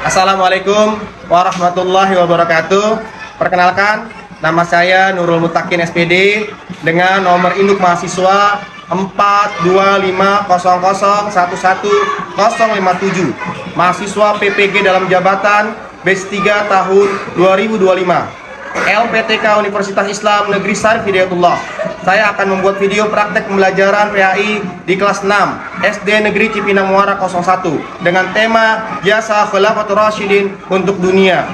Assalamualaikum warahmatullahi wabarakatuh. Perkenalkan, nama saya Nurul Mutakin SPD dengan nomor induk mahasiswa 42500111057, mahasiswa PPG dalam jabatan batch 3 tahun 2025. LPTK Universitas Islam Negeri Syarif Hidayatullah. Saya akan membuat video praktek pembelajaran PAI di kelas 6 SD Negeri Cipinang Muara 01 dengan tema Jasa Khulafatur Rasyidin untuk Dunia.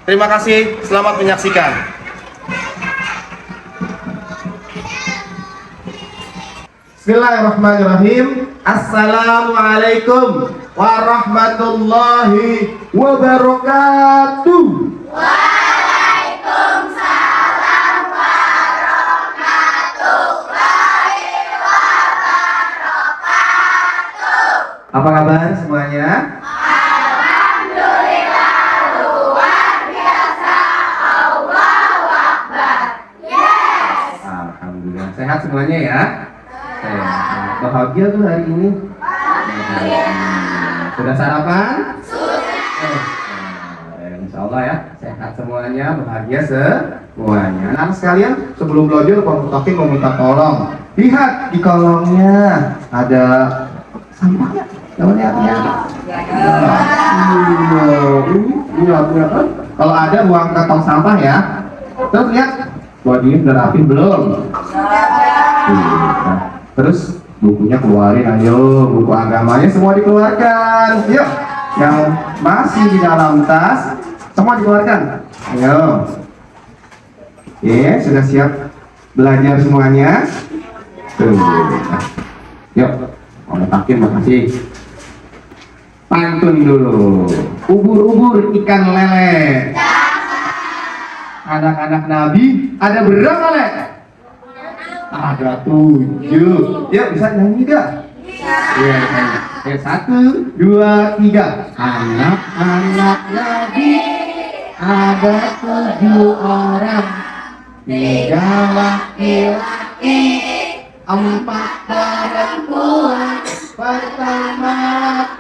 Terima kasih, selamat menyaksikan. Bismillahirrahmanirrahim. Assalamualaikum warahmatullahi wabarakatuh. Apa kabar semuanya? Alhamdulillah, luar biasa. Allahu Akbar. Yes. Alhamdulillah, sehat semuanya ya? Sehat. Bahagia tuh hari ini? Sudah sarapan? Sudah. Insya Allah ya, sehat semuanya, bahagia semuanya. Anak sekalian, sebelum belajar Pak Mutakin mau minta tolong. Lihat di kolongnya ada sampahnya. Kalau ada buang ke tong sampah ya. Terus lihat, ini udah rapi belum? Terus bukunya keluarin, ayo buku agamanya semua dikeluarkan. Yuk, yang masih di dalam tas semua dikeluarkan. Ayo. Oke, sudah siap belajar semuanya? Tuh. Yuk, Mutakin makasih. Pantun dulu. Ubur-ubur ikan lele. Anak-anak Nabi ada berapa le? Ada 7. Yuk bisa nyanyi gak? Iya. Ya, 1, 2, 3. Anak-anak Nabi ada 7 orang. 3 laki-laki, 4 perempuan. Pertama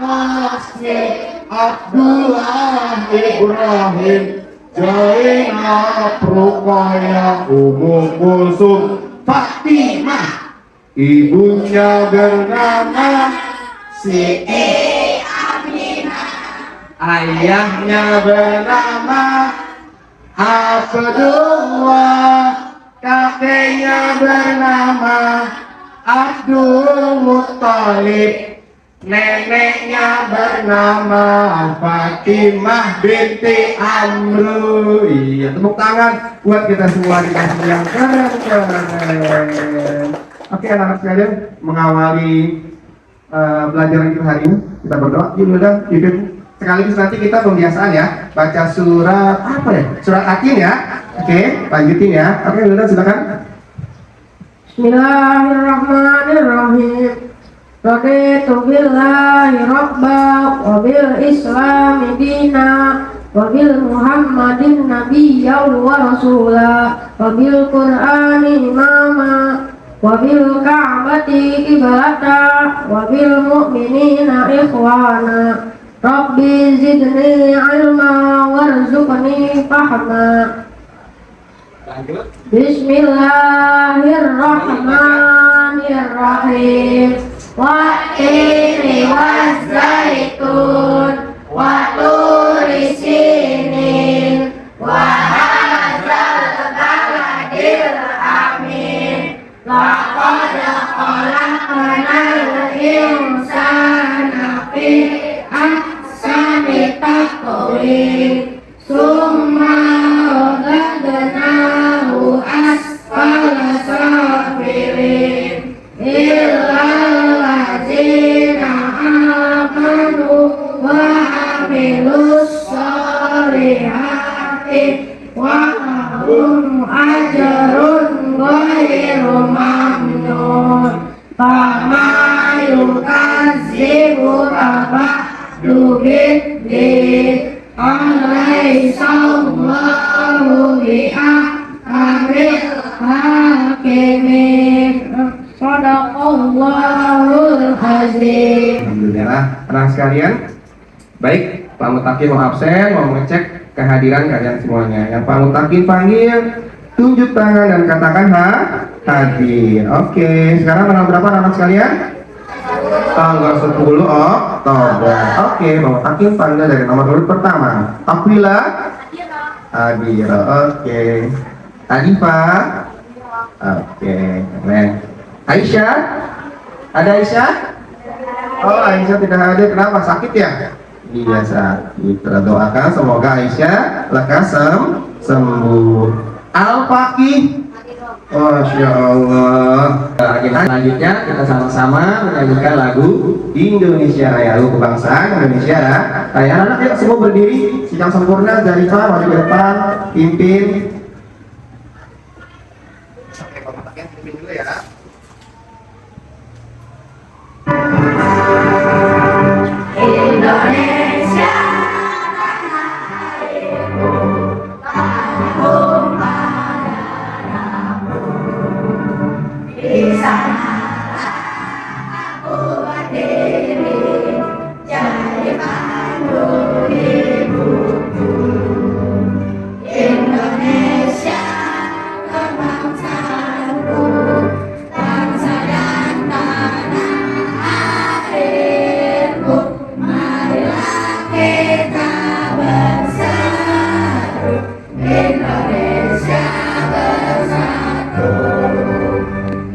kasih Abdullah Ibrahim, Zainab, Ruqayyah, Ummu Kulsum, Fatimah. Ibunya bernama Siti Aminah. Ayahnya bernama Abdullah. Kakeknya bernama Abdul Muttalib, neneknya bernama Fatimah binti Amru. Iya, tepuk tangan buat kita semua dikasih yang keren. Oke, anak-anak sekalian, mengawali pelajaran kita hari ini, kita berdoa. Yaudah, sekaligus nanti kita pembiasaan ya, baca surat apa ya? Surat Atin ya. Oke, lanjutin ya. Oke, udah silakan. Bismillahirrahmanirrahim. Raditu billahi rabba wa bil islami dina wa bil muhammadin nabiyyan wa rasula wa bil qur'ani imama wa bil ka'bati qiblata wa bil mu'minina ikhwana. Rabbi zidni ilma warzuqni fahma. Bismillahirrahmanirrahim. Wattini wazzaitun wa turi sinin wa hadzal baladil amin. Laqad khalaqnal insana fi ahsani taqwim. Summa radadnahu asfala safilin illal ladzina amanu wa amilus solihati wa lahum ajrun ghairu mamnun. Fama yukadzibuka ba'du biddin. Alaihissallahu bi'ahkamil hakimin. Sadaqallahul azim. Alhamdulillah, anak sekalian, Baik, Pak Mutakin mau absen, mau mengecek kehadiran kalian semuanya. Yang Pak Mutakin panggil, tunjuk tangan dan katakan hadir. Oke, sekarang tanggal berapa anak sekalian? Tanggal 10 Oktober. Oke, Pak Mutakin panggil dari nomor urut pertama. Aquila hadir. Oke. Adifah. Oke, keren. Aisyah? Ada Aisyah? Oh, Aisyah tidak hadir. Kenapa? Sakit ya? Iya, sakit. Kita doakan semoga Aisyah lekas sembuh. Al-Faqih. Masya Allah. Selanjutnya kita sama-sama menyanyikan lagu Indonesia Raya, lagu kebangsaan Indonesia Raya. Anak yuk semua berdiri, sidang sempurna. Zarifah maju ke depan, pimpin. Oke, Bapak pimpin dulu ya. Indonesia tanahku, tanahku padamu. Di sanalah aku berdiri, jadi pandu hidupku. Indonesia kebangsaanku, bangsa dan tanah airku. Marilah kita bersatu, Indonesia bersatu.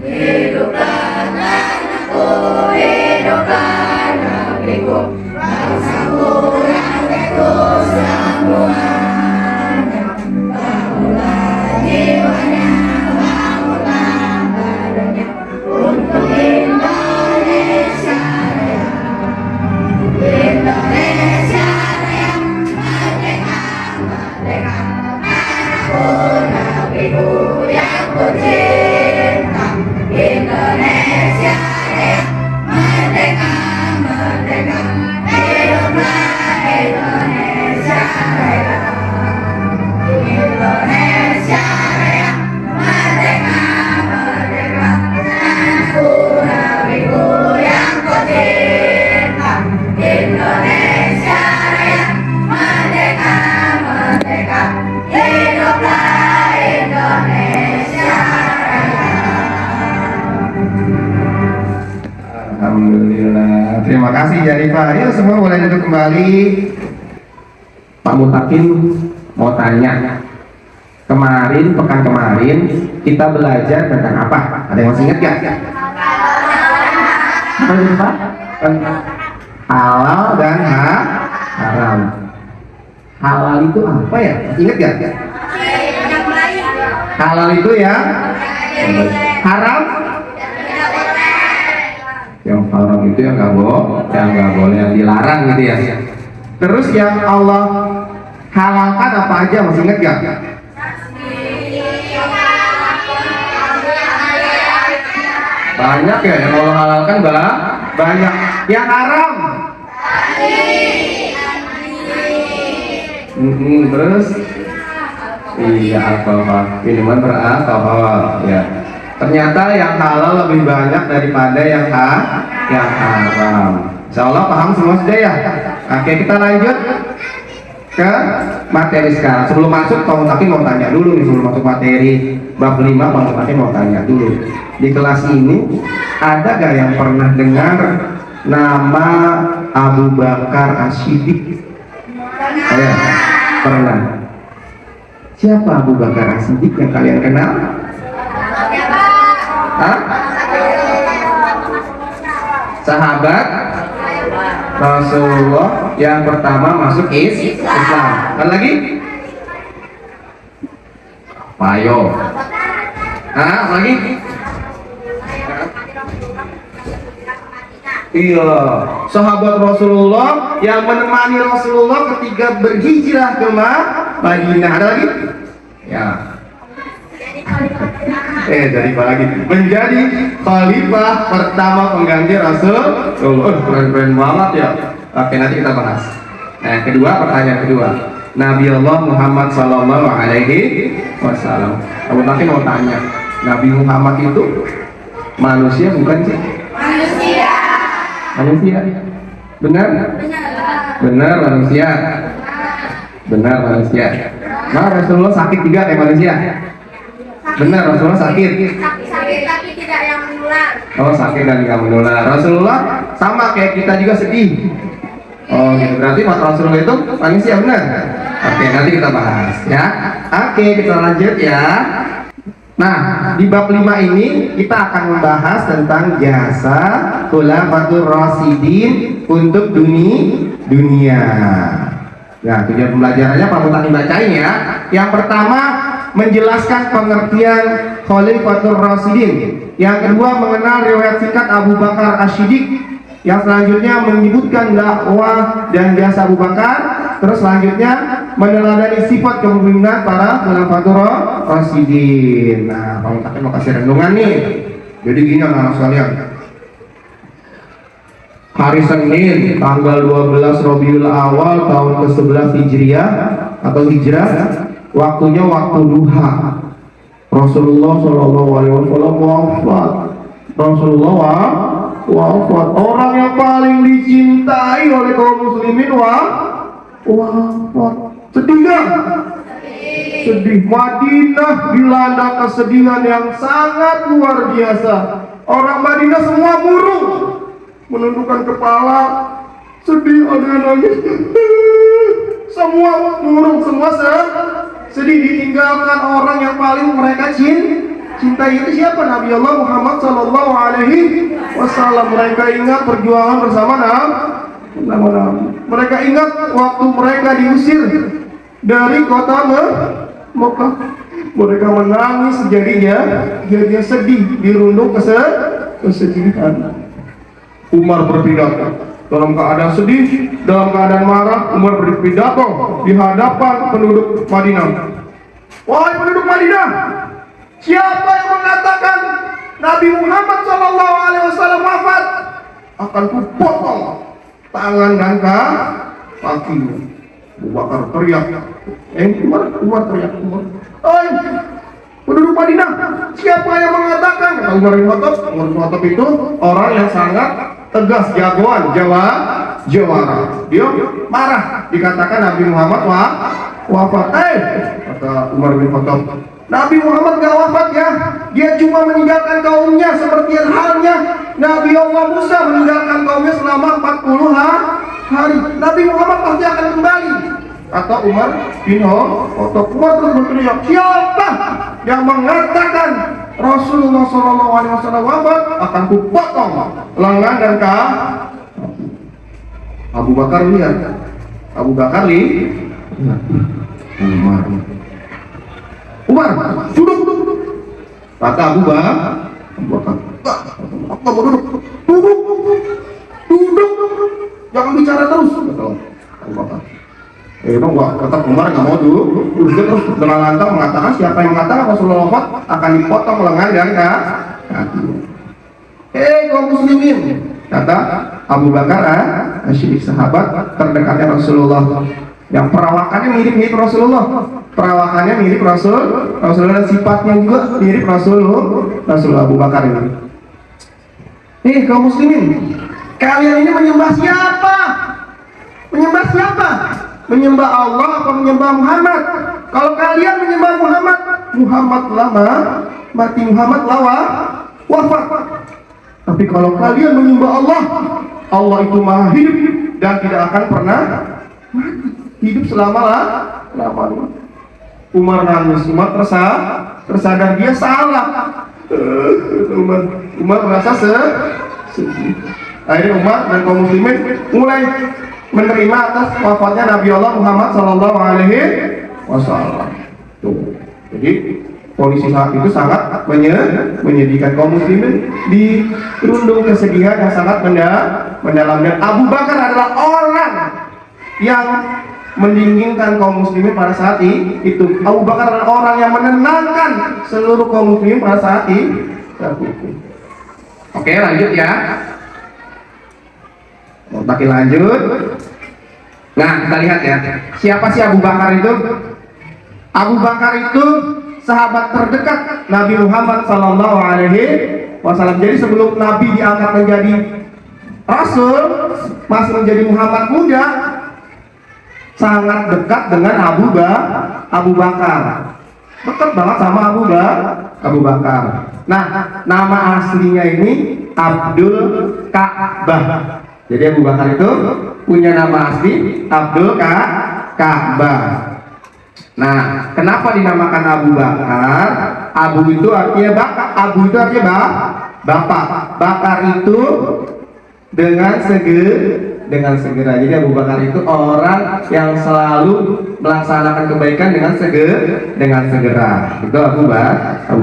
Hiduplah tanahku, hiduplah negeriku, bangsaku yang teguh semuanya. Bangunlah jiwanya, bangunlah badannya, untuk Indonesia Raya. Indonesia Raya, merdeka, merdeka, tanahku, negeriku yang kucinta. Indonesia Raya, merdeka, merdeka, hiduplah Indonesia Raya. Indonesia Raya, merdeka, merdeka, tanahku, negeriku yang kucinta. Indonesia Raya, merdeka, merdeka, hiduplah Indonesia Raya. Alhamdulillah. Terima kasih Zarifah. Ayo semua boleh duduk kembali. Pak Mutakin mau tanya. Pekan kemarin kita belajar tentang apa? Ada yang masih ingat gak? Apa itu Pak? Halal dan haram. Halal itu apa ya? Masih ingat gak? Halal itu ya? Haram? Yang haram itu yang nggak boleh, yang dilarang gitu ya. Terus yang Allah halalkan apa aja? Masih ingat gak? Banyak ya yang Allah halalkan, banyak. Yang haram? Terus iya, alkohol, minuman beralkohol ya. Ternyata yang halal lebih banyak daripada yang haram. Insya Allah paham semua sudah ya. Oke, kita lanjut ke materi sekarang. Sebelum masuk, Pak Mutakin mau tanya dulu nih, sebelum masuk materi bab 5, Pak Mutakin mau tanya dulu. Di kelas ini ada gak yang pernah dengar nama Abu Bakar As-Siddiq? Saya pernah. Siapa Abu Bakar As-Siddiq yang kalian kenal? Hah? Sahabat Rasulullah yang pertama masuk Islam. Ada lagi? Payo. Hah? Lagi? Iya, sahabat Rasulullah yang menemani Rasulullah ketika berhijrah ke Madinah. Ada lagi? Ya. Dari lagi menjadi khalifah pertama pengganti Rasul. Keren banget ya. Oke, nanti kita bahas. Nah, pertanyaan kedua. Nabi Allah Muhammad Sallallahu Alaihi Wasallam. Abu Bakar mau tanya, Nabi Muhammad itu manusia bukan sih? Manusia. Benar? Benar manusia. Benar manusia. Nah, Rasulullah sakit juga kayak manusia. Benar, Rasulullah sakit. Sakit tapi tidak yang menular. Oh, sakit dan tidak menular. Rasulullah sama kayak kita juga sedih. Oh, gitu. Berarti Mas Rasulullah itu manusia, benar? Oke, nanti kita bahas ya. Oke, kita lanjut ya. Nah, di bab 5 ini kita akan membahas tentang jasa Khulafatur Rasyidin untuk dunia. Nah, tujuan pembelajarannya Pak Mutani bacain ya. Yang pertama, menjelaskan pengertian Khulafatur Rasyidin. Yang kedua, mengenal riwayat singkat Abu Bakar Asy-Siddiq. Yang selanjutnya menyebutkan dakwah dan jasa Abu Bakar. Terus selanjutnya meneladani sifat kepemimpinan para Khulafatur Rasyidin. Nah, Pak Mutaki mau kasih renungan nih. Jadi gini anak sekalian. Hari Senin tanggal 12 Rabiul Awal tahun ke-11 Hijriah atau Hijrah, waktunya waktu duha. Rasulullah Shallallahu Alaihi Wasallam wafat. Rasulullah wafat. Orang yang paling dicintai oleh kaum muslimin wafat. Sedih gak? Sedih. Madinah dilanda kesedihan yang sangat luar biasa. Orang Madinah semua murung, menundukkan kepala, sedih, ada yang nangis. Semua murung, semua sedih, ditinggalkan orang yang paling mereka cintai. Itu siapa? Nabi Allah Muhammad Sallallahu Alaihi Wasallam. Mereka ingat perjuangan bersama Nabi. Mereka ingat waktu mereka diusir dari kota Mekah. Mereka menangis, jadinya sedih, dirundung kesedihan. Umar berpidato dalam keadaan sedih, dalam keadaan marah. Umar berpidato di hadapan penduduk Madinah. Wahai penduduk Madinah, siapa yang mengatakan Nabi Muhammad SAW wafat, akan kupotong tangan dan kakinya. Abu Bakar teriak. Umar teriak. Oi, penduduk Madinah, siapa yang mengatakan? Kata Umar bin Khattab itu orang yang sangat tegas, jagoan, jawara. Dia marah dikatakan Nabi Muhammad wafat. Kata Umar bin Khattab, Nabi Muhammad gak wafat ya. Dia cuma meninggalkan kaumnya seperti halnya Nabi Allah Musa meninggalkan kaumnya selama 40 hari. Nabi Muhammad pasti akan kembali. Kata Umar bin Khattab. Umar terus berteriak, siapa yang mengatakan Rasulullah SAW wafat, akan kupotong lengan dan Abu Bakar lihat. Abu Bakar Umar, duduk. Kata Abu Bakar, apa mau duduk? Duduk. Jangan bicara terus. Kata Abu Bakar. Kata Umar nggak mau duduk. Dia terus dengan lantang mengatakan, siapa yang mengatakan Rasulullah wafat akan dipotong lengan dan kaki. Kaum muslimin, kata Abu Bakar Asy-Siddiq, sahabat terdekatnya Rasulullah, yang perawakannya mirip Rasulullah. Perawakannya mirip Rasulullah dan sifatnya juga mirip Rasulullah Abu Bakar ini. Kaum muslimin, kalian ini menyembah siapa? Menyembah Allah atau menyembah Muhammad? Kalau kalian menyembah Muhammad lama mati, Muhammad wafat. Tapi kalau kalian menyembah Allah itu maha hidup dan tidak akan pernah mati, hidup selama-lamanya. Umar nangis. Umar tersadar dia salah. Umar merasa sedih. Akhirnya Umar dan kaum muslimin mulai menerima atas wafatnya Nabi Allah Muhammad Sallallahu Alaihi Wasallam. Jadi kondisi saat itu sangat menyedihkan. Kaum muslimin dirundung kesedihan yang sangat mendalam. Dan Abu Bakar adalah orang yang mendinginkan kaum muslimin pada saat itu. Abu Bakar adalah orang yang menenangkan seluruh kaum muslimin pada saat itu. Oke, lanjut ya. Makin lanjut. Nah, kita lihat ya. Siapa sih Abu Bakar itu? Abu Bakar itu sahabat terdekat Nabi Muhammad Sallallahu Alaihi Wasallam. Jadi sebelum Nabi diangkat menjadi Rasul, masih menjadi Muhammad muda, sangat dekat dengan Abu Bakar. Dekat banget sama Abu Bakar. Nah, nama aslinya ini Abdul Ka'bah. Jadi Abu Bakar itu punya nama asli Abdul Ka'bah. Nah, kenapa dinamakan Abu Bakar? Abu itu artinya bapak. Bakar itu dengan segera. Jadi Abu Bakar itu orang yang selalu melaksanakan kebaikan dengan segera. Itu Abu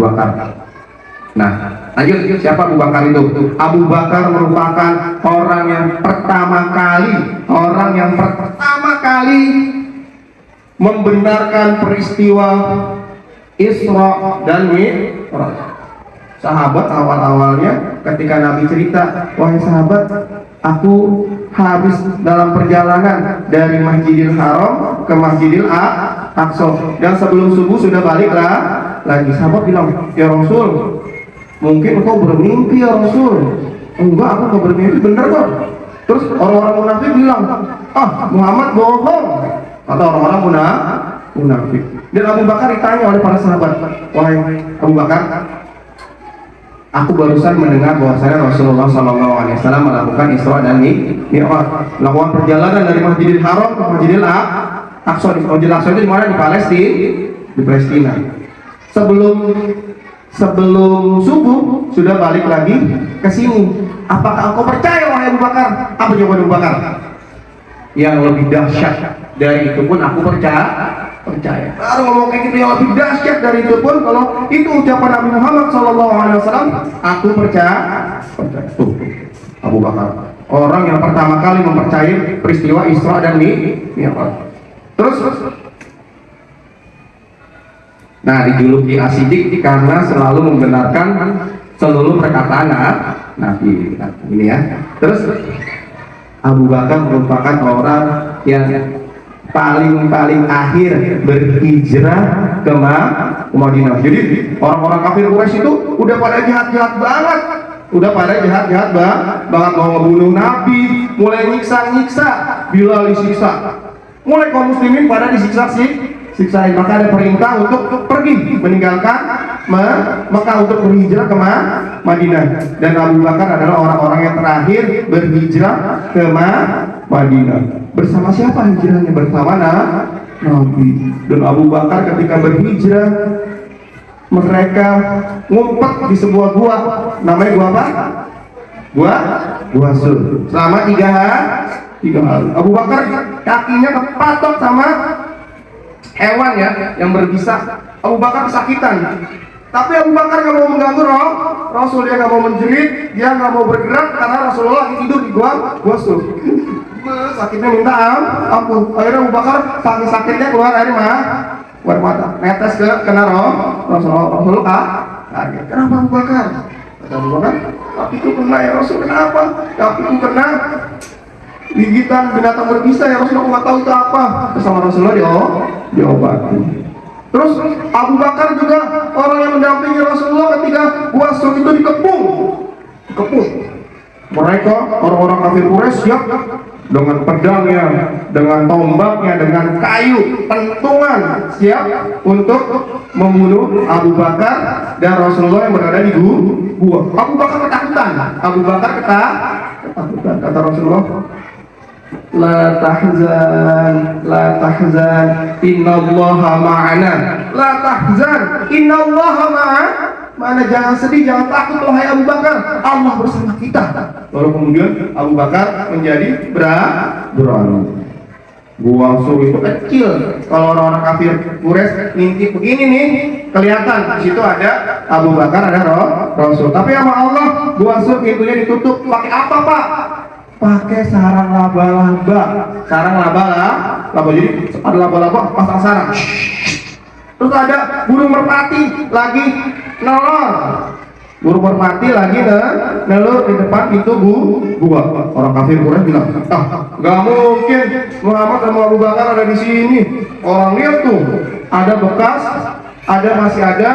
Bakar. Nah, lanjut, siapa Abu Bakar itu? Abu Bakar merupakan orang yang pertama kali membenarkan peristiwa Isra dan Mi'raj. Sahabat awal-awalnya ketika Nabi cerita, wahai sahabat, aku habis dalam perjalanan dari Masjidil Haram ke Masjidil Aqsa dan sebelum subuh sudah baliklah lagi. Sahabat bilang, ya Rasul, mungkin engkau bermimpi ya Rasul. Enggak, aku nggak bermimpi, bener kok. Terus orang-orang munafik bilang, Muhammad bohong, kata orang-orang munafik. Dan Abu Bakar ditanya oleh para sahabat, wahai Abu Bakar, aku barusan mendengar bahwasanya Rasulullah SAW melakukan Isra dan Mi'raj, melakukan perjalanan dari Masjidil Haram ke Masjidil Aqsa. Masjidil Aqsa itu di mana? Di Palestina. Sebelum subuh sudah balik lagi ke sini. Apakah engkau percaya wahai Abu Bakar? Apa jawaban Abu Bakar? Yang lebih dahsyat dari itu pun aku percaya. Baru ngomong kayak gitu, yang lebih dahsyat dari itu pun, kalau itu ucapan Nabi Muhammad SAW, aku percaya. Tuh, Abu Bakar, orang yang pertama kali mempercayai peristiwa Isra dan Mi'raj. Terus, nah, dijuluki As-Siddiq karena selalu membenarkan seluruh perkataan Nabi. Ini ya. Terus Abu Bakar merupakan orang yang paling akhir berhijrah ke Madinah. Jadi orang-orang kafir Quraisy itu udah pada jahat banget. Banget mau ngebunuh Nabi, mulai nyiksa, Bilal disiksa. Mulai kaum muslimin pada siksain, maka ada perintah untuk pergi meninggalkan Mekah untuk berhijrah ke Madinah. Dan Abu Bakar adalah orang-orang yang terakhir berhijrah ke Madinah. Bersama siapa hijrahnya? Bersama Nabi. Dan Abu Bakar ketika berhijrah, mereka ngumpet di sebuah gua. Namanya gua apa? Gua Sur. Selama 3 hari. Abu Bakar kakinya kepatok sama hewan ya yang berbisa. Abu Bakar kesakitan. Tapi Abu Bakar nggak mau mengganggu Rasul, dia nggak mau menjerit, dia nggak mau bergerak karena Rasulullah lagi tidur di gua Sur. Sakitnya minta ampun. Akhirnya Abu Bakar saking sakitnya keluar air mata, netes kena Rasulullah. Kenapa Abu Bakar? Kata Abu Bakar, kakiku kena ya Rasul. Kenapa? Kakiku kena gigitan binatang berbisa ya Rasul, aku nggak tahu itu apa. Bersama Rasulullah diobati. Terus Abu Bakar juga orang yang mendampingi Rasulullah ketika Sur itu dikepung. Mereka orang-orang kafir Quraisy siap dengan pedangnya, dengan tombaknya, dengan kayu pentungan, siap untuk membunuh Abu Bakar dan Rasulullah yang berada di gua. Abu Bakar ketakutan. Kata Rasulullah, La tahzan, innallaha ma'ana. La tahzan, innallaha ma'ana. Jangan sedih, jangan takut wahai Abu Bakar, Allah bersama kita. Lalu kemudian Abu Bakar menjadi berani. Gua Sur itu kecil. Kalau orang-orang kafir Quraisy ngintip begini nih, kelihatan di situ ada Abu Bakar, ada Rasul. Tapi sama Allah, Gua Sur pintunya ditutup. Pakai apa, Pak? Pakai sarang laba-laba. Jadi ada laba-laba pasang sarang. Terus ada burung merpati lagi nelor. Burung merpati lagi nelur di depan pintu gua. Orang kafir Quraisy bilang, nggak mungkin Muhammad sama Abu Bakar ada di sini. Orang lihat tuh, ada bekas, masih ada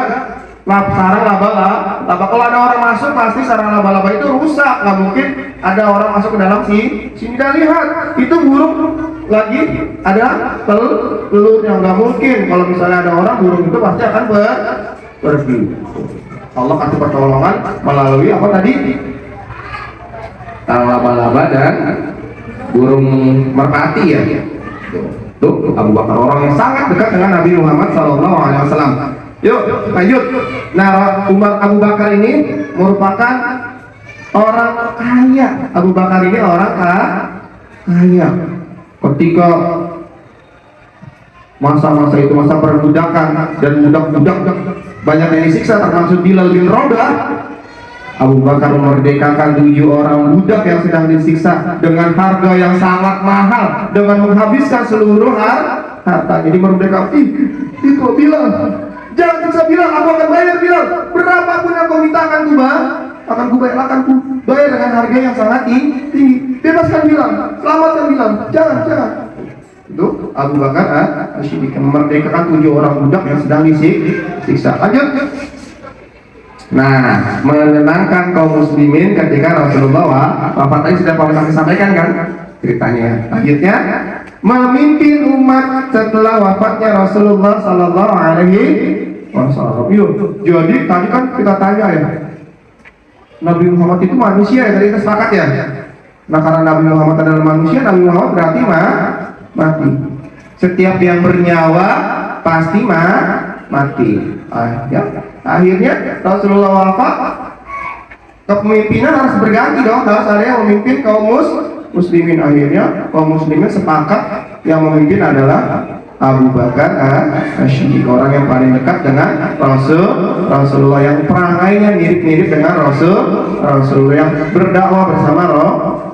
sarang laba-laba. Kalau ada orang masuk pasti sarang laba-laba itu rusak. Nggak mungkin ada orang masuk ke dalam sini. Dan lihat, itu burung lagi ada telurnya. Nggak mungkin kalau misalnya ada orang, burung itu pasti akan pergi. Allah kasih pertolongan melalui apa tadi? Laba-laba dan burung merpati ya. Tuh Abu Bakar orang yang sangat dekat dengan Nabi Muhammad SAW. Yuk lanjut. Nah, Abu Bakar ini merupakan orang kaya. Abu Bakar ini orang kaya. Ketika masa-masa itu masa perbudakan dan budak-budak banyak yang disiksa, termasuk Bilal bin Rabah, Abu Bakar memerdekakan 7 orang budak yang sedang disiksa dengan harga yang sangat mahal, dengan menghabiskan seluruh harta. Jadi merdeka. Itu Bilal, jangan siksa Bilal, aku akan bayar Bilal. Berapapun yang kau minta akan ku bayar dengan harga yang sangat tinggi. Bebaskan Bilal, selamatkan Bilal. Jangan. Itu Abu Bakar As-Siddiq memerdekakan 7 orang budak yang sedang disiksa. Lanjut. Nah, menenangkan kaum muslimin ketika Rasulullah wafat. Tadi sudah kami sampaikan kan ceritanya. Lanjutnya, memimpin umat setelah wafatnya Rasulullah Sallallahu Alaihi Wasallam. Jadi tadi kan kita tanya ya, Nabi Muhammad itu manusia ya, tadi kita sepakat ya. Nah, karena Nabi Muhammad adalah manusia, Nabi Muhammad berarti mati. Setiap yang bernyawa pasti mati. Akhirnya Rasulullah wafat, kepemimpinan harus berganti dong, harus ada yang memimpin kaum muslimin. Akhirnya kaum muslimin sepakat yang memimpin adalah Abu Bakar As-Siddiq, orang yang paling dekat dengan Rasulullah, yang perangainya mirip-mirip dengan Rasulullah, yang berdakwah bersama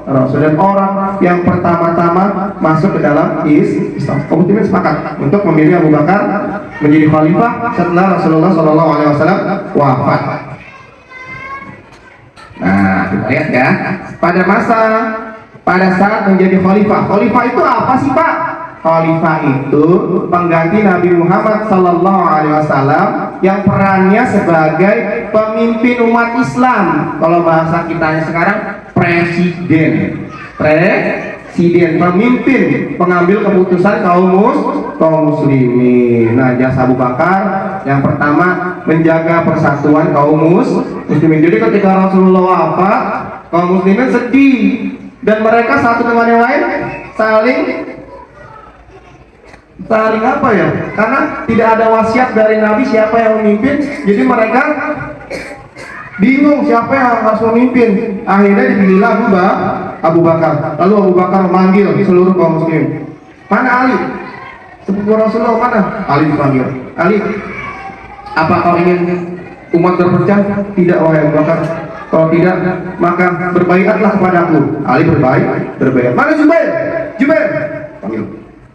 Rasul, dan orang yang pertama-tama masuk ke dalam Islam. Kaum muslimin sepakat untuk memilih Abu Bakar menjadi khalifah setelah Rasulullah SAW wafat. Nah, kita lihat ya, pada saat menjadi khalifah itu apa sih Pak? Khalifah itu pengganti Nabi Muhammad SAW yang perannya sebagai pemimpin umat Islam. Kalau bahasa kitanya sekarang presiden, pemimpin, pengambil keputusan kaum muslimin. Nah, jasa Abu Bakar yang pertama menjaga persatuan kaum muslimin. Jadi ketika Rasulullah wafat, kaum muslimin sedih, dan mereka satu dengan yang lain saling apa ya? Karena tidak ada wasiat dari Nabi siapa yang memimpin, jadi mereka bingung siapa yang harus memimpin. Akhirnya dipilihlah Abu Bakar. Lalu Abu Bakar memanggil seluruh kaum muslim. Mana Ali? Sepupu Rasulullah mana? Ali dipanggil. Ali, apa kau ingin umat berpecah? Tidak, wahai Abu Bakar. Kalau tidak, maka berbaiatlah kepadaku. Ali berbaiat. Mana Jubair? Panggil.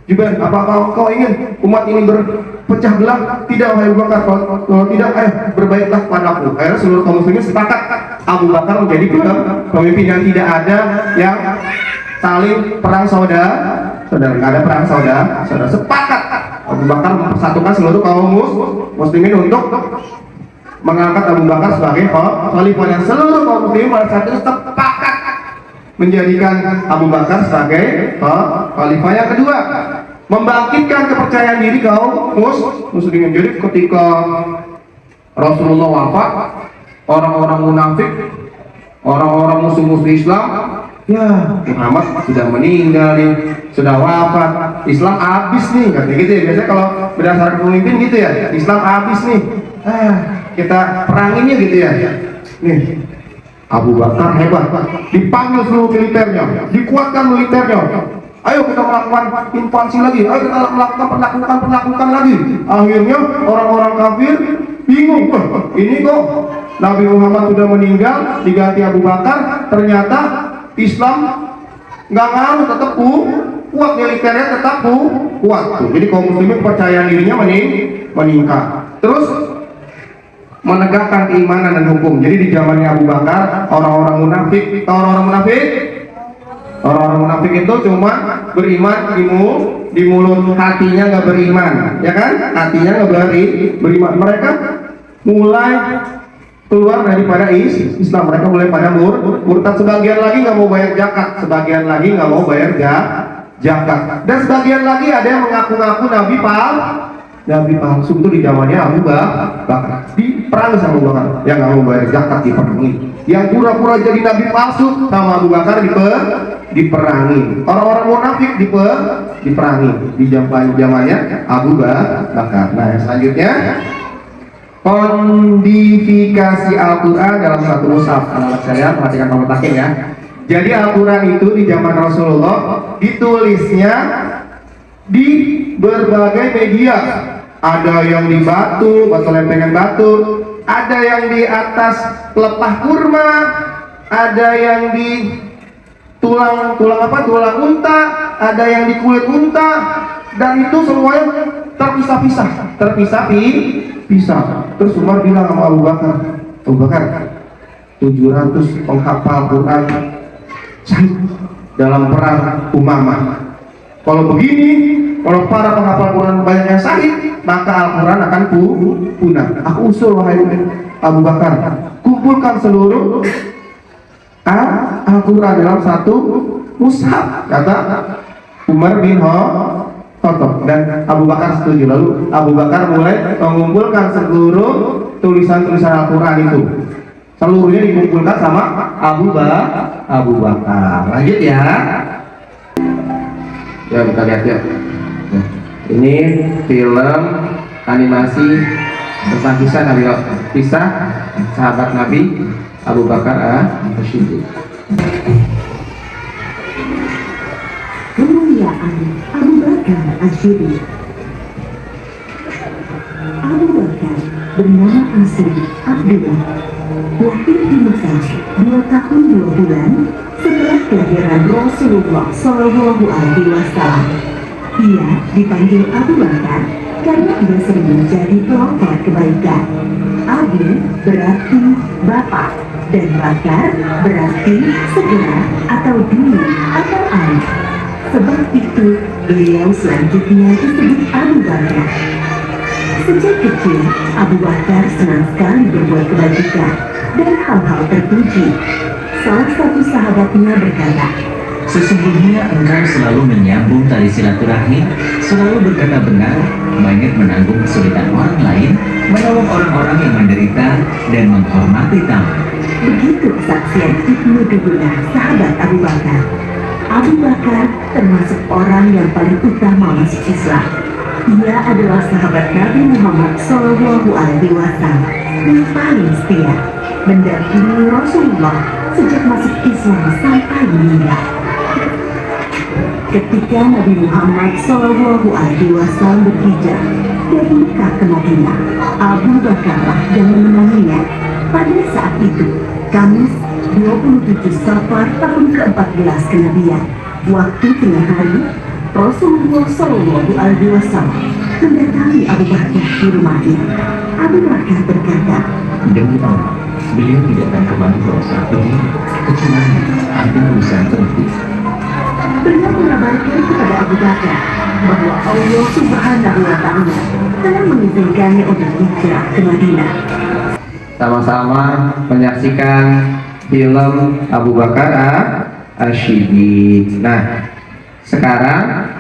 Jubair, apa kau ingin umat ini berpecah belah? Tidak, wahai Abu Bakar. Kalau tidak, berbaiklah kepadaku. Akhirnya seluruh kaum muslimin sepakat Abu Bakar menjadi pemimpin, yang tidak ada yang saling perang saudara. Nggak ada perang saudara. Sepakat Abu Bakar mempersatukan seluruh kaum muslimin untuk mengangkat Abu Bakar sebagai khalifah, yang seluruh kaum muslimin pada saat itu sepakat menjadikan Abu Bakar sebagai khalifah. Yang kedua, membangkitkan kepercayaan diri kaum muslimin. Jadi ketika Rasulullah wafat, orang-orang munafik, orang-orang musuh-musuh Islam, ya Muhammad sudah meninggal nih, sudah wafat, Islam habis nih, katanya gitu ya. Biasanya kalau berdasarkan pemimpin gitu ya, Islam habis nih, kita peranginnya gitu ya. Nih, Abu Bakar hebat, dipanggil seluruh militernya, dikuatkan militernya. Ayo kita melakukan invasi lagi, ayo kita melakukan penaklukan lagi. Akhirnya orang-orang kafir bingung, ini kok Nabi Muhammad sudah meninggal, diganti Abu Bakar, ternyata Islam nggak ngaruh, tetap kuat, militernya tetap kuat. Jadi kaum muslimin kepercayaan dirinya meningkat. Terus menegakkan keimanan dan hukum. Jadi di zamannya Abu Bakar, orang-orang munafik, orang-orang munafik itu cuma beriman di mulut, hatinya nggak beriman, ya kan? Hatinya nggak beriman. Mereka mulai keluar daripada Islam, mereka mulai pada murtad. Sebagian lagi nggak mau bayar zakat, sebagian lagi nggak mau bayar zakat. Dan sebagian lagi ada yang mengaku-ngaku nabi palsu itu di zamannya Abu Bakar. Diperangi sama Abu Bakar, yang nggak mau bayar zakat diperangi. Yang pura-pura jadi nabi palsu sama Abu Bakar diperangi. Orang-orang munafik diperangi di zamannya Abu Bakar. Nah, yang selanjutnya kodifikasi Al-Quran dalam satu mushaf. Anak-anak saya perhatikan pemetakan ya. Jadi Al-Quran itu di zaman Rasulullah ditulisnya di berbagai media. Ada yang di batu lempengan batu, ada yang di atas pelepah kurma, ada yang di tulang unta, ada yang di kulit unta, dan itu semuanya terpisah. Terus Umar bilang sama Abu Bakar, 700 penghafal Quran syahid dalam perang Umamah. Kalau begini, kalau para penghafal Quran banyak yang syahid, maka Al-Quran akan punah. Aku usul wahai Abu Bakar, kumpulkan seluruh Al-Quran dalam satu mushaf, kata Umar bin Khattab, dan Abu Bakar setuju. Lalu Abu Bakar mulai mengumpulkan seluruh tulisan-tulisan Al-Quran itu. Seluruhnya dikumpulkan sama Abu Bakar. Lanjut ya. Ya, kita lihat ya. Ini film animasi tentang kisah sahabat Nabi Abu Bakar As-Siddiq. Kemuliaan Abu Bakar As-Siddiq. Abu Bakar bernama asli Abdullah, lahir di Mekah 2 tahun 2 bulan setelah kelahiran Rasulullah Shallallahu Alaihi Wasallam. Ia dipanggil Abu Bakar karena ia sering menjadi pelopor kebaikan. Abu berarti bapak dan Bakar berarti segera atau dulu atau air. Sebab itu beliau selanjutnya disebut Abu Bakar. Sejak kecil, Abu Bakar senang sekali berbuat kebajikan dan hal-hal terpuji. Salah satu sahabatnya berkata, "Sesungguhnya engkau selalu menyambung tali silaturahmi, selalu berkata benar, banyak menanggung kesulitan orang lain, menolong orang-orang yang menderita, dan menghormati tamu." Begitu kesaksian Ibnu Dugunah, sahabat Abu Bakar. Abu Bakar termasuk orang yang paling utama masuk Islam. Ia adalah sahabat Nabi Muhammad Shallallahu Alaihi Wasallam yang paling setia, mendampingi Rasulullah sejak masuk Islam sampai meninggal. Ketika Nabi Muhammad Shallallahu Alaihi Wasallam berhijrah dari Mekah ke Madinah, Abu Bakarlah yang menemaninya. Pada saat itu, Kamis 27 Safar tahun ke-14 kenabian, waktu tengah hari, Rasulullah Shallallahu Alaihi Wasallam mendatangi Abu Bakar di rumahnya. Abu Bakar berkata, "Demi Allah, beliau tidak akan kembali pada saat ini, kecuali ada urusan penting." Beliau mengabarkan kepada Abu Bakar bahwa Allah Subhanahu wa Ta'ala telah mengizinkannya untuk hijrah ke Madinah. Sama-sama menyaksikan film Abu Bakar As-Siddiq. Nah, sekarang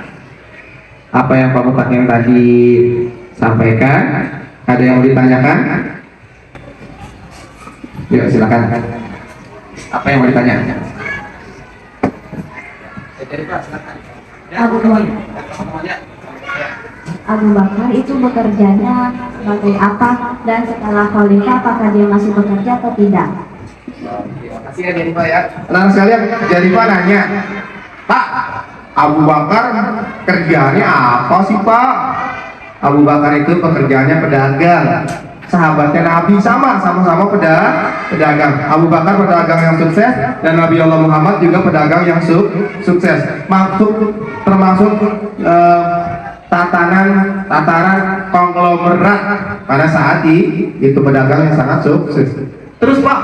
apa yang Pak Bupati yang tadi sampaikan, ada yang mau ditanyakan? Yuk, silakan. Apa yang mau ditanya? Abu Bakar itu bekerjanya sebagai apa, dan setelah khalifah apakah dia masih bekerja atau tidak? Terima kasih ya Jenifa ya. Tenang sekalian, Jenifa nanya, Pak, Abu Bakar kerjaannya apa sih Pak? Abu Bakar itu pekerjaannya pedagang. Sahabatnya Nabi sama-sama pedagang. Abu Bakar pedagang yang sukses, dan Nabi Allah Muhammad juga pedagang yang sukses. Termasuk tataran konglomerat pada saat itu pedagang yang sangat sukses. Terus Pak,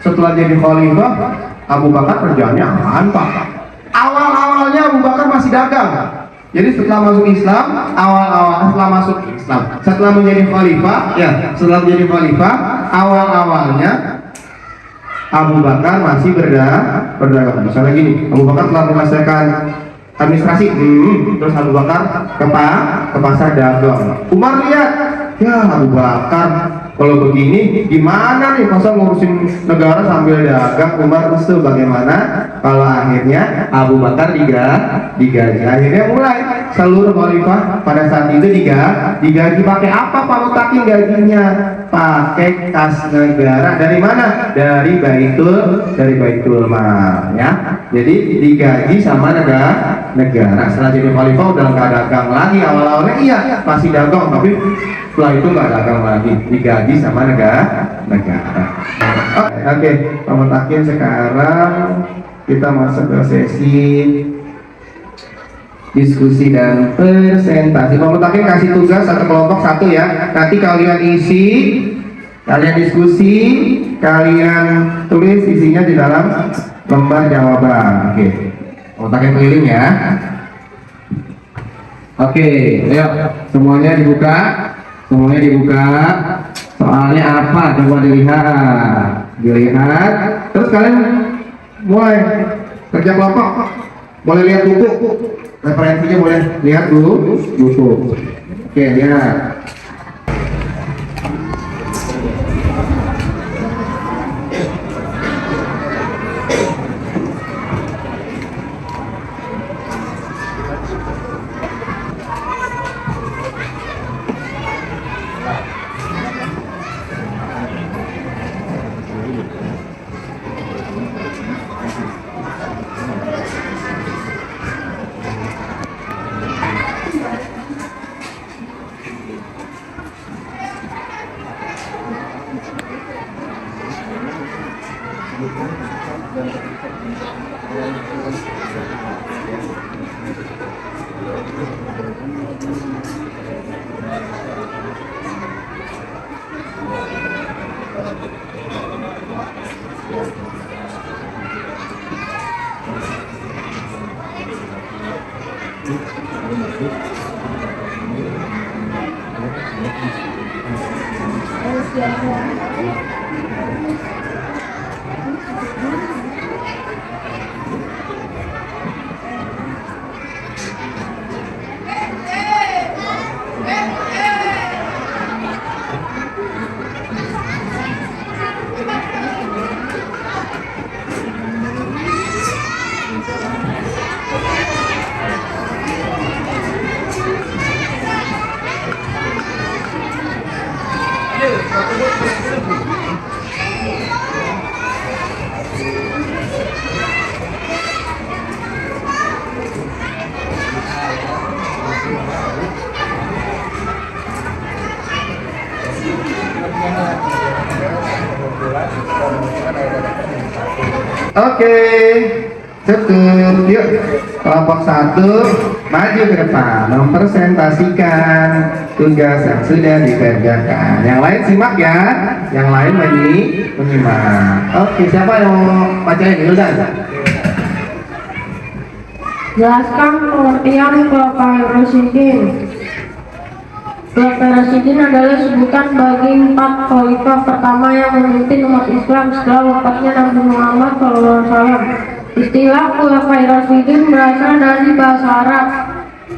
setelah jadi khalifah, Abu Bakar kerjaannya apa? Awal-awalnya Abu Bakar masih dagang. Jadi setelah masuk Islam, setelah menjadi khalifah, awal-awalnya Abu Bakar masih berdagang. Misalnya gini, Abu Bakar telah menyelesaikan administrasi. Terus Abu Bakar ke pasar dagang. Umar lihat, ya Abu Bakar kalau begini gimana nih, masa ngurusin negara sambil dagang. Umar itu bagaimana kalau akhirnya Abu Bakar digaji. Akhirnya mulai seluruh khalifah pada saat itu digaji pakai apa Pak Mutakin gajinya? Pakai kas negara. Dari mana? Dari Baitul Mal ya. Jadi digaji sama negara. Setelah jadi khalifah udah nggak dagang lagi. Awal-awalnya iya masih dagang, tapi setelah itu nggak dagang lagi, digaji sama negara. Oke, Pak Mutakin, sekarang kita masuk ke sesi diskusi dan presentasi. Pak Mutakin kasih tugas satu kelompok satu ya. Nanti kalian isi, kalian diskusi, kalian tulis isinya di dalam lembar jawaban. Oke, Pak Mutakin keliling ya. Oke, ayo semuanya dibuka. Soalnya apa? Coba dilihat. Terus kalian mulai kerja kelompok. Boleh lihat buku. Referensinya boleh lihat dulu buku. Oke, lihat. Oke, cukup. Yuk, kelompok satu maju ke depan, mempresentasikan tugas yang sudah dikerjakan. Yang lain simak ya, yang lain menyimak. Oke, siapa yang mau bacain dulu dan? Jelaskan pengertian Khulafaur Rasyidin. Khulafaur Rasyidin adalah sebutan bagi 4 khalifah pertama yang memimpin umat Islam setelah wafatnya Nabi Muhammad SAW. Istilah Khulafaur Rasyidin berasal dari bahasa Arab.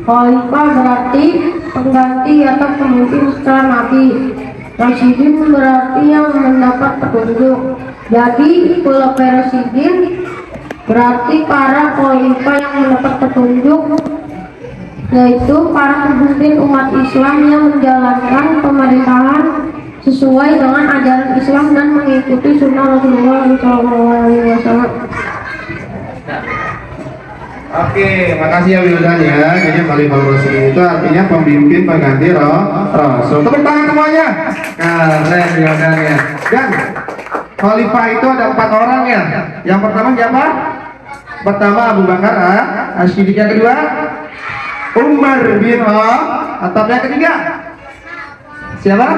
Khalifah berarti pengganti atau pemimpin setelah Nabi. Rasyidin berarti yang mendapat petunjuk. Jadi Khulafaur Rasyidin berarti para khalifah yang mendapat petunjuk, yaitu para pemimpin umat Islam yang menjalankan pemerintahan sesuai dengan ajaran Islam dan mengikuti sunnah Rasulullah SAW. Oke, makasih ya Wildan ya. Jadi Khalifah Rasyidin itu artinya pemimpin pengganti Rasul. Tepuk tangan semuanya. Keren Wildan ya. Dan Khalifah itu ada 4 orang ya. Yang pertama siapa? Pertama Abu Bakar As-Siddiq. Yang kedua Umar bin Khattab. Yang ketiga siapa?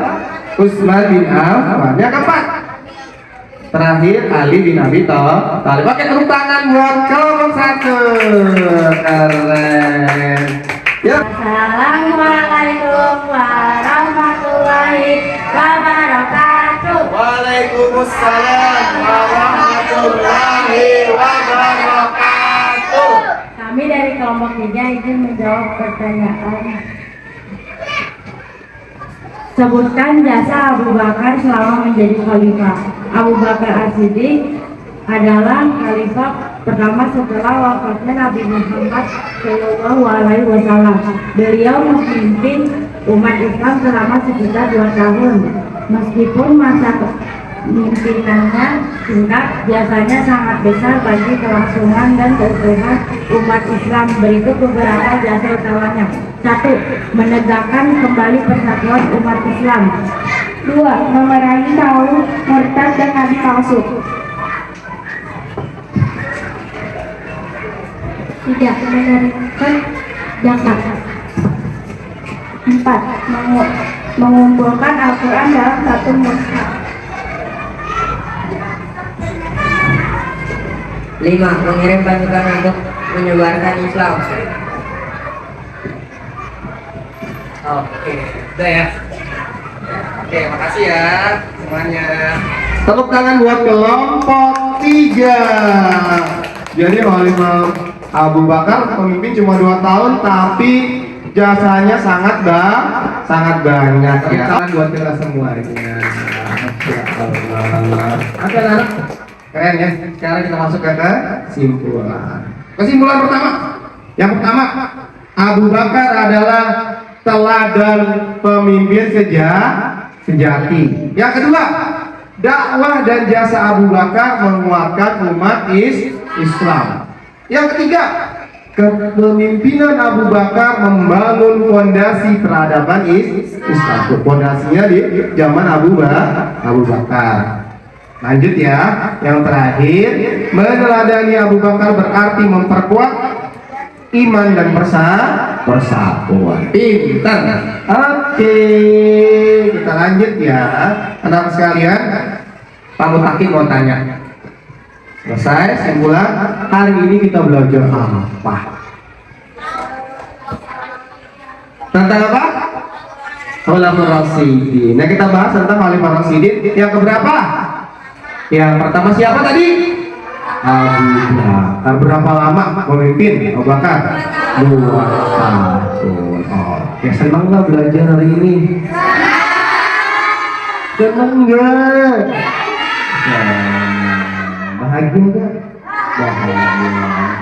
Utsman bin Affan. Yang keempat terakhir Ali bin Abi Thalib. Oke, tepuk tangan buat kelompok satu. Keren. Ya. Assalamualaikum warahmatullahi wabarakatuh. Waalaikumsalam warahmatullahi wabarakatuh. Kami dari kelompok 3 izin menjawab pertanyaan. Sebutkan jasa Abu Bakar selama menjadi khalifah. Abu Bakar As-Siddiq adalah khalifah pertama setelah wafatnya Nabi Muhammad SAW. Beliau memimpin umat Islam selama sekitar 2 tahun. Meskipun masa pimpinannya singkat, biasanya sangat besar bagi kelangsungan dan keutuhan umat Islam. Berikut beberapa jasa utamanya. 1. Menegakkan kembali persatuan umat Islam. 2. Memerangi kaum murtad dan nabi palsu. 3. Menurunkan zakat. 4. Mengumpulkan Al-Quran dalam satu mushaf. 5. Mengirim pasukan untuk menyebarkan Islam. Oke, udah ya. Oke, makasih ya semuanya. Tepuk tangan buat kelompok 3. Jadi Khalifah Abu Bakar pemimpin cuma 2 tahun, tapi jasanya sangat banyak ya. Tangan buat kita semuanya. Masya Allah. Oke, anak. Keren ya. Sekarang kita masuk ke kesimpulan. Kesimpulan pertama. Yang pertama, Abu Bakar adalah teladan pemimpin sejati. Yang kedua, dakwah dan jasa Abu Bakar menguatkan umat Islam. Yang ketiga, kepemimpinan Abu Bakar membangun fondasi peradaban Islam. Fondasinya di zaman Abu Bakar. Lanjut ya. Yang terakhir, meneladani Abu Bakar berarti memperkuat iman dan persatuan. Pintar. Oke, kita lanjut ya. Anak sekalian, Pak Mutakin mau tanya. Selesai, simpulan. Hari ini kita belajar apa? Tentang apa? Khalifah Rasyidin. Nah, kita bahas tentang Khalifah Rasyidin yang keberapa? Yang pertama siapa tadi? Abu Bakar. Berapa lama memimpin Abu Bakar? 2 tahun. Ya senang nggak belajar hari ini? Senang nggak? Bahagia nggak? Bahagia.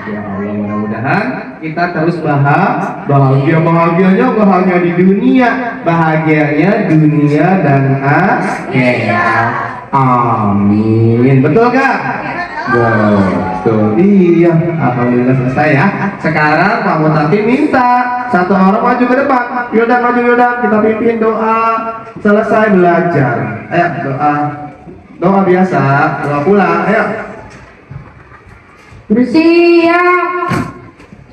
Ya Allah, mudah-mudahan kita terus bahagianya gak hanya di dunia, bahagianya dunia dan akhirat. Amin. Betul gak? Betul. Iya. Alhamdulillah selesai ya. Sekarang Pak Mutakin minta 1 orang maju ke depan. Yaudah maju, yaudah kita pimpin doa selesai belajar. Ayo doa biasa, doa pulang. Ayo. Bersiap.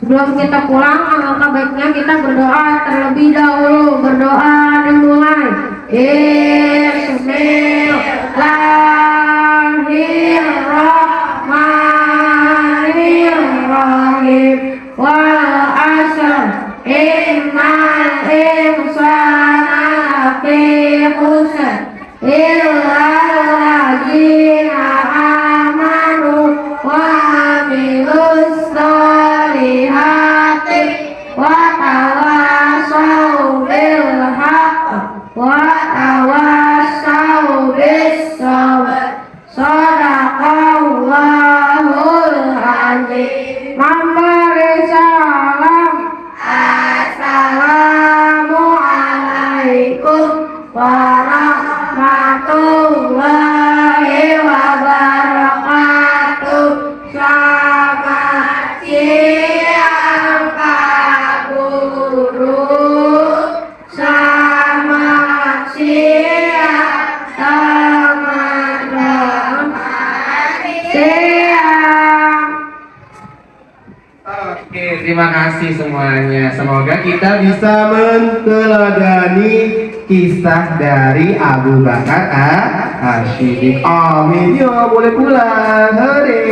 Sebelum kita pulang, alangkah baiknya kita berdoa terlebih dahulu. Berdoa dimulai. Bismillahirrahmanirrahim. Wal asr innal insana lafi khusr illa alladzina amanu wa amilus solihati wa tawassaw bil haqq wa tawassaw bis sabr. Shadaqallahul azim. Memberi salam. Assalamualaikum warahmatullahi wabarakatuh. Selamat siang Pak Guru. Selamat siang teman-teman. Siang. Oke, terima kasih semuanya. Semoga kita bisa menteladani kisah dari Abu Bakar As-Siddiq. Amin. Yo, boleh pulang. Hore.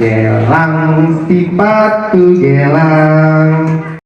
Gelang sepatu gelang.